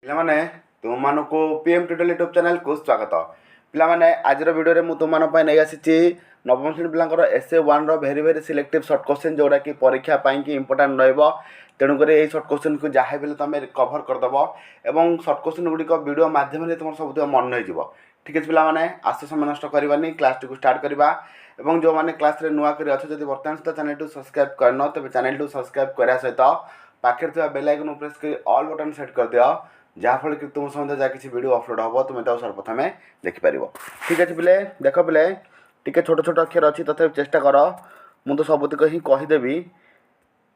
ପିଲାମାନେ ତୁମମାନଙ୍କୁ PM tutorial YouTube ଚ୍ୟାନେଲକୁ ସ୍ୱାଗତ। ପିଲାମାନେ ଆଜିର ଭିଡ଼ିଓରେ ମୁଁ ତୁମମାନଙ୍କ ପାଇଁ ନେଇ ଆସିଛି ନବମ ଶ୍ରେଣୀ ପିଲାଙ୍କର SA1ର ଭେରି ସିଲେକ୍ଟିଭ୍ ସର୍ଟ କୋଶ୍ଚିନ୍ ଯେଉଁଟାକି ପରୀକ୍ଷା ପାଇଁକି ଇମ୍ପୋର୍ଟାଣ୍ଟ ରହିବ। ତେଣୁକରି ଏହି ସର୍ଟ କୋଶ୍ଚିନ୍କୁ ଯାହା ବି ହେଲେ ତୁମେ କଭର୍ କରିଦେବ ଏବଂ ସର୍ଟ କୋଶ୍ଚିନ୍ ଗୁଡ଼ିକ ଭିଡ଼ିଓ ମାଧ୍ୟମରେ ତୁମର ସବୁତକ ମନେ ରହିଯିବ। ଠିକ୍ ଅଛି ପିଲାମାନେ, ଆସ ସମୟ ନଷ୍ଟ କରିବାନି, କ୍ଲାସ୍ଟିକୁ ଷ୍ଟାର୍ଟ କରିବା। ଏବଂ ଯେଉଁମାନେ କ୍ଲାସ୍ରେ ନୂଆ କରି ଅଛ ଯଦି ବର୍ତ୍ତମାନ ସୁଦ୍ଧା ଚ୍ୟାନେଲକୁ ସବସ୍କ୍ରାଇବ୍ କରିନ ତେବେ ଚ୍ୟାନେଲକୁ ସବସ୍କ୍ରାଇବ୍ କରିବା ସହିତ ପାଖରେ ଥିବା ବେଲ୍ ଆଇକନ୍ ପ୍ରେସ୍ କରି ଅଲ୍ ବଟନ୍ ସେଟ୍ କରିଦିଅ, ଯାହାଫଳରେ कि तुम समझ जहाँ किसी वीडियो अपलोड हम तुम्हें तो सर्वप्रथम देखिपर। ठीक अच्छे पिले, देख पिले टी छोट छोट अक्षर अच्छी तथा चेष्टा कर, मुझे सबुतक ही कहीदेवी,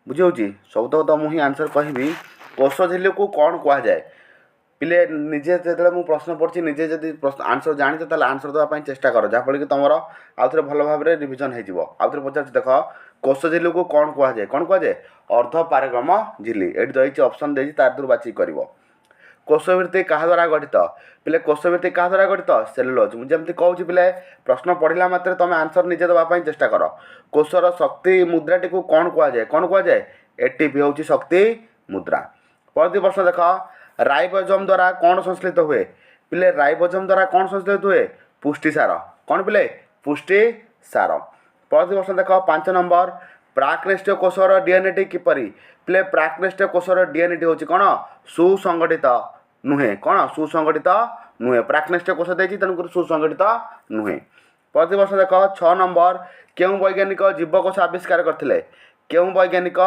बुझे सबतक तो मुझे आंसर कहि। कोष झिल्ली को कौन कहुए पिले निजे जो मुझे प्रश्न पढ़ी निजे जब आंसर जानी तो आंसर देवाई चेष्टा कर, जहाँफल कि तुम आउ थे भल भाव में रिविजन हो। आउ थे पचार देख कोष झिल्ली को कौन कहुए, कौन कहुए अर्ध पारगम झिल्ली। ये देखिए ऑप्शन देती तार बाछिक कर। कोषवृत्ति क्या द्वारा गठित पिले, कोषवृत्ति क्या द्वारा गठित सेलुलोज। मुझे कहूँ पिले प्रश्न पढ़ला मात्र तुम आंसर निजे देवाई चेष्टा कर। कोषर शक्ति मुद्राटी को कौन कहुए, कौन कहुए एटीपी हूँ शक्ति मुद्रा। परवर्ती प्रश्न देख राइबोसोम द्वारा कौन संश्लेषित हुए पिले, राइबोसोम द्वारा कौन संश्लेषित हुए पुष्टिसार। कौन पिले पुष्टिसार। परवर्ती प्रश्न देख 5 नंबर प्राक्नेष्टीय कोषर डीएनए टी किपरि पिले, प्राक्नेष्टीय कोषर डीएनए टी होची कौन सुसंगठित नुहे, कौन सुसंगठित नुहे। प्राक्नेष्टीय कोष देती तेणुकर सुसंगठित नुहे। परवर्ती प्रश्न देख 6 नंबर केउं वैज्ञानिक जीवकोष आविष्कार करथिले, केउं वैज्ञानिक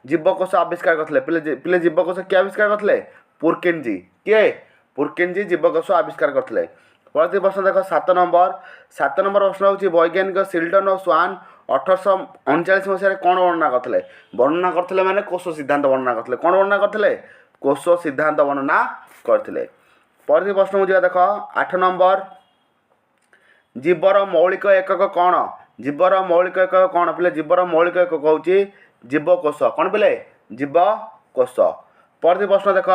जीवकोष आविष्कार करथिले पिले, पिले जीवकोष किए आविष्कार करथिले पुरकिनजी। किए पुरकिनजी जीवकोष आविष्कार करथिले। परवर्ती प्रश्न देख 7 नंबर प्रश्न होची वैज्ञानिक सिल्टन और स्वान 1839 मसीह कौन वर्णना करथिले, वर्णना करथिले माने कोष सिद्धांत वर्णना करथिले। कौन वर्णना करथिले कोष सिद्धांत वर्णना करथिले। परवर्ती प्रश्न मुझे देख 8 नंबर जीवर मौलिक एकक कौन, जीवर मौलिक एकक कौन पिले, जीवर मौलिक एकक होची जीवकोष। कौन पिले जीवकोष। परवर्ती प्रश्न देख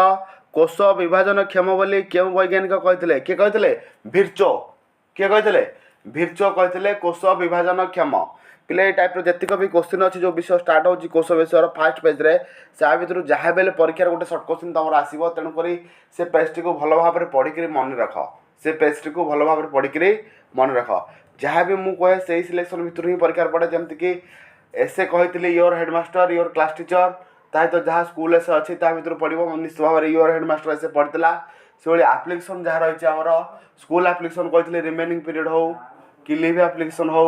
कोष विभाजन क्षम बोली केउं वैज्ञानिक कहथिले, किए कहथिले भिर्चो। किए कहथिले भिर्चो कहथिले कोष विभाजन क्षम। पिले ये टाइप जितक भी क्वेश्चन अच्छी जो विषय स्टार्ट हो कोष विषय फास्ट पेज रे से भर जहाँ भी परीक्षार गोटे सर्ट क्वेश्चन तुम आसो, तेणुक से पेजटी को भल भाव में पढ़िक मन रख, से पेजटी को भल भाव में पढ़िक मन रख। जहाँ भी मुझे कहे से सिलेक्शन भितर ही परीक्षार पड़े, जमीक एसे कही your headmaster your class teacher ता तो जहाँ स्कूल एसे अच्छी भर पड़ो निश्चित भाव में योर हेडमास्टर एसे पढ़ीला से आप्लिकेसन जहाँ रही आमर स्कूल आप्लिकेसन कही रिमेनिंग पीरियड हो कि लिव आप्लिकेसन हो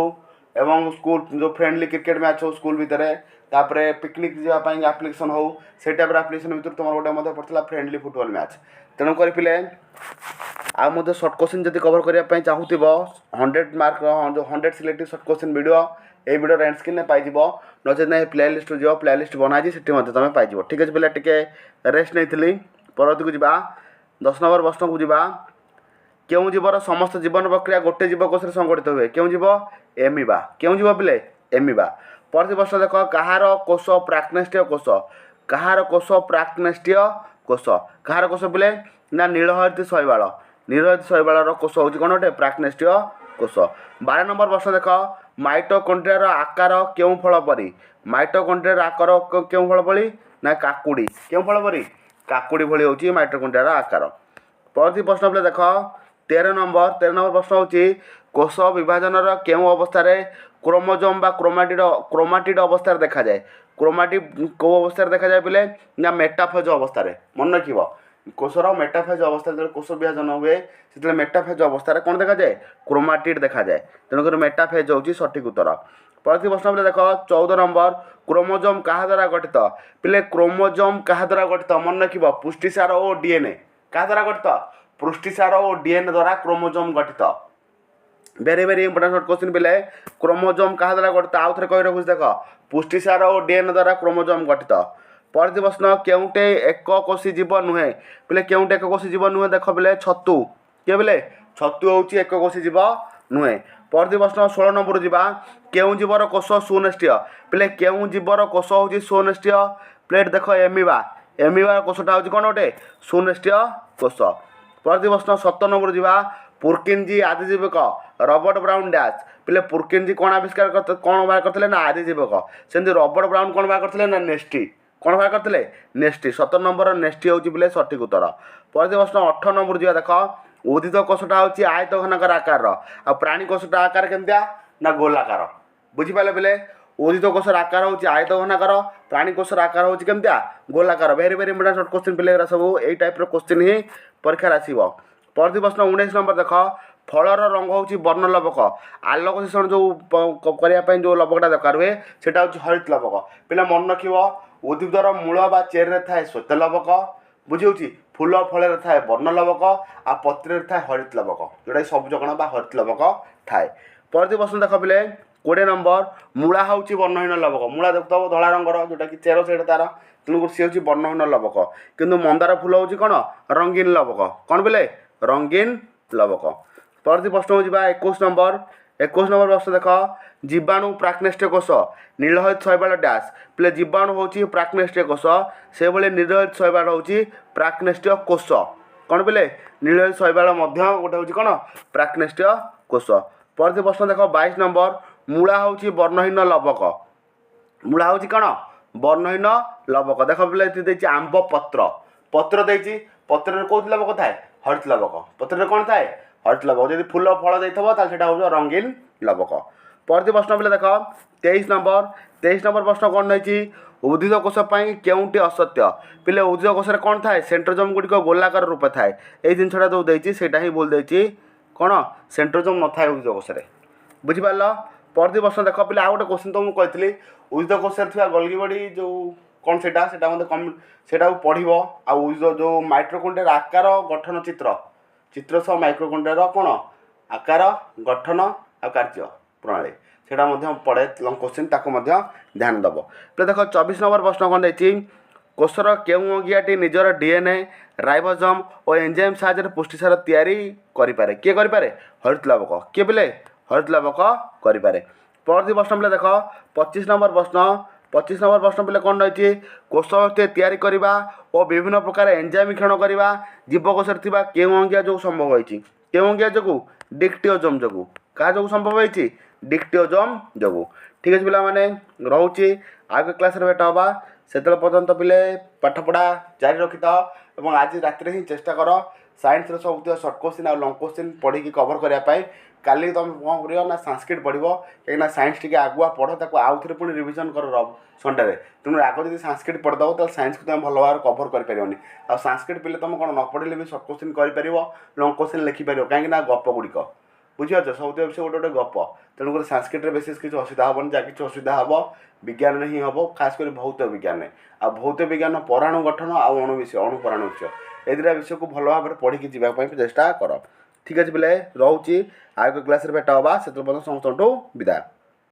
एवं स्कूल जो फ्रेंडली क्रिकेट मैच हो स्कूल भितर, तापरे पिकनिक जावाई आप्लिकेसन हो से टाइप आप्लिकेसन भितर तुम गोटे पड़ता फ्रेंडली फुटबॉल मैच। तेणुक पिले आउ सर्ट क्वेश्चन जब कवर करने चाहूब 100 मार्क जो 100 सिलेक्टिव सर्ट क्वेश्चन वीडियो ये वीडियो एंड स्क्रीन में पाइब, नचे ना प्ले लिस्ट जो प्ले लिस्ट बनाई से तुम पाइब। ठीक है पिला टिके रेस्ट नहीं। परवर्ती को जा 10 नंबर प्रश्न को जा केउं जीवर समस्त जीवन प्रक्रिया गोटे जीवकोष संगठित हुए, केउं जीव एमिबा। केउं जीव पिले एमिबा। परवर्ती प्रश्न देख कहार कोष प्राक्नेष्टीय कोष, कहार कोष प्राक्नेष्टीय कोष, कहार कोष पिले ना नीलहरित शैवाल, नीलहरित शैवाल कोष हूँ कौन गोटे प्राक्नेष्टीय कोष। 12 नंबर प्रश्न देख माइटोकॉन्ड्रिया आकार केउं फल परी, माइटोकॉन्ड्रिया आकार केउं फल परी ना काकुड़ी, केउं फल परी काकुड़ी भली होची माइटोकॉन्ड्रिया आकार। परवर्ती प्रश्न पे देख 13 नंबर प्रश्न होची कोष विभाजन केउं अवस्था क्रोमोजोम बा क्रोमाटिड अवस्था देखा जाए, क्रोमाटिड कौ अवस्था देखा जाए पिले ना मेटाफेज अवस्था मन रख। कोषर मेटाफेज अवस्था जो कोष विभाजन हुए से मेटाफेज अवस्था कौन देखा जाए क्रोमाटिड देखा जाए, तेणुकर मेटाफेज हूँ सठिक उत्तर। परवर्ती प्रश्न पे देख 14 नंबर क्रोमोजोम क्या द्वारा गठित पिले, क्रोमोजोम क्या द्वारा गठित मन रख पुष्टिसार और डीएनए क्या द्वारा गठित पुष्टिसार और डीएनए द्वारा क्रोमोजोम गठित। वेरी इंपोर्टेंट शॉर्ट क्वेश्चन पिले क्रोमोजोम क्या द्वारा गठित आउ थे कही रखुच देख पुष्टिसार और डीएनए द्वारा क्रोमोजोम गठित। परवर्ती प्रश्न केउंटे एक कोषी जीव नुहे पिले, केउंटे एक कोषी जीव नुहे देख पिले छतु। किए पिले छतु हूँ एक कोषी जीव नुहे। परवर्ती प्रश्न 16 नंबर जा केउं जीवर कोष सुनिष्ठीय पिले, केउं जीवर कोष हूँ सुनिष्ठीय प्लेट देख एमिबा, एमिबा कोषटा हूँ कौन गोटे सुनिष्ठीय कोष। परवर्ती प्रश्न 17 नंबर जा पुरकिनजी आदिजीवक रॉबर्ट ब्राउन डैश पिले, पुरकिनजी कौन आविष्कार कौन बाहर करते ना आदिजीवक, सेमती रॉबर्ट ब्राउन कौन बाहर करते ना नेस्टी कौन बाहर करते नेस्टी 17 नंबर नेस्टी हूँ बोले सठिक उत्तर। परवर्ती प्रश्न 18 नंबर जी देख उद्भिद कोषटा हूँ आयत घनाकार आकार आ प्राणी कोषटा आकार केमतिया ना गोलाकार बुझिपारे बोले उद्भिद कोषर आकार हूँ आयत घनाकार प्राणी कोषर आकार हूँ केमतिया गोलाकार भेरी भेरी इंपोर्टेंट शॉर्ट क्वेश्चन पे सब यही टाइप क्वेश्चन ही परीक्षा आसो। परवर्ती प्रश्न 19 नंबर देख फलर रंग हूँ वर्णलबक आलोक शोषण जो करने जो लबकटा दरकार हुए सेटा हूँ हरित लबक पे मन रख उद्भिदर मूल बा चेर थाए श्वेत लबक बुझी फूल फल थाए वर्णलबक आ पत्र थाए हरित लबक जोटा सबुजकण बा हरित लबक थाए। परवर्ती प्रश्न देख पे 20 नंबर मूला हूँ वर्णहीन लबक मूला देखुव धला रंगर जोटा कि चेर से तार तेणुक सी हूँ वर्णहीन लबक किंतु मंदार फूल हूँ कौन रंगीन लबक कौन बोले रंगीन लबक। परवर्ती प्रश्न हो 21 नंबर प्रश्न देख जीवाणु प्राक्नेष्ट कोष नीलहरित शैवाल डैश पे जीवाणु हूँ प्राक्नेष्ट कोष से भाई नीलहरित शैवाल हूँ प्राक्नेष्ट कोष कौन बोले नीलहरित शैवाल गोटे हूँ कौन प्राक्नेष्ट कोष। परवर्ती प्रश्न देख 22 नंबर मूला हूँ वर्णहीन लबक मूला हूँ कौन वर्णहीन लबक देख पे आंब पत्र पत्र देती पत्र कौन लबक थाए हरित लबक पत्र कौन थाए हरित लबक जब फूल फल देता हूँ रंगीन लबक। परवर्ती प्रश्न पे देख 23 नंबर प्रश्न कौन रही उद्भिद कोष केउंटी असत्य पे उद्भिद कोष कौन थाए सेंट्रोजोम गुड़िक गोलाकार रूप थाए यही जिनसा जो देटा ही बोल देती कौन सेंट्रोजोम न थाए उद्भिद कोष बुझिपार। परवर्ती प्रश्न देख पे आउ गोटे क्वेश्चन तो मुझे कही उद्भिद कोष गल्गी बड़ी जो कौन से पढ़ो आ जो माइक्रोकंड्रिया आकार गठन चित्र सह माइक्रोकंड्रिया कौन आकार गठन आ कार्य प्रणाली से पढ़े लंग क्वेश्चन ताको ध्यान दब पे देख 24 नंबर प्रश्न कौन रही कोषर केउं अंगियाटी निजर डीएनए राइबोसोम और एंजाइम साहाय्य पुष्टिसार तैयारी करें किए करें हरित लबक किए बोले हरित लबक करें। परवर्ती प्रश्न पे देख 25 नंबर प्रश्न पे कौन रही कोष तैयारी करने और विभिन्न प्रकार एंजाइम क्षरण करने जीवकोश केउं अंगिया जो संभव होती केउं अंगिया जो डिक्टियोजोम जो क्या जो संभव होती डिक्टियोजोम जो। ठीक है पे रोचे आगे क्लास भेट हाँ से पर्यंत पिले पाठपढ़ा जारी रखी था और आज राति ही चेष्टा कर साइंस सब सर्ट क्वेश्चन आ लंग क्वेश्चन पढ़ी कवर करने काली तुम कौन कर ना संस्कृत पढ़ कहीं साइंस टी आगुआ पढ़ ताको आउ थे पुणी रिविजन कर संडे तेणु आग जब संस्कृत पढ़ीदेव तो साइंस को तुम भल भाव कवर कर आ संस्कृत पे तुम कौन न पढ़े भी सर्ट क्वेश्चन कर लंग क्वेश्चन लिखिपर कहीं गप गुड़िक बुझीपार सब विषय गोटे गोटे गप तेणुक संस्कृत बेसिस किसी असुविधा हेनी जहाँ किसी असुविधा हम विज्ञान ही हम खासकर भौत विज्ञान आ भौत विज्ञान पराणु गठन आउ अणु विषय अणुपराणु विषय ए दुटा विषय को भल भाव पढ़ी जावाई चेष्टा कर। ठीक अच्छे पे रोचे आगे क्लास भेट हाँ से समस्त विदाय।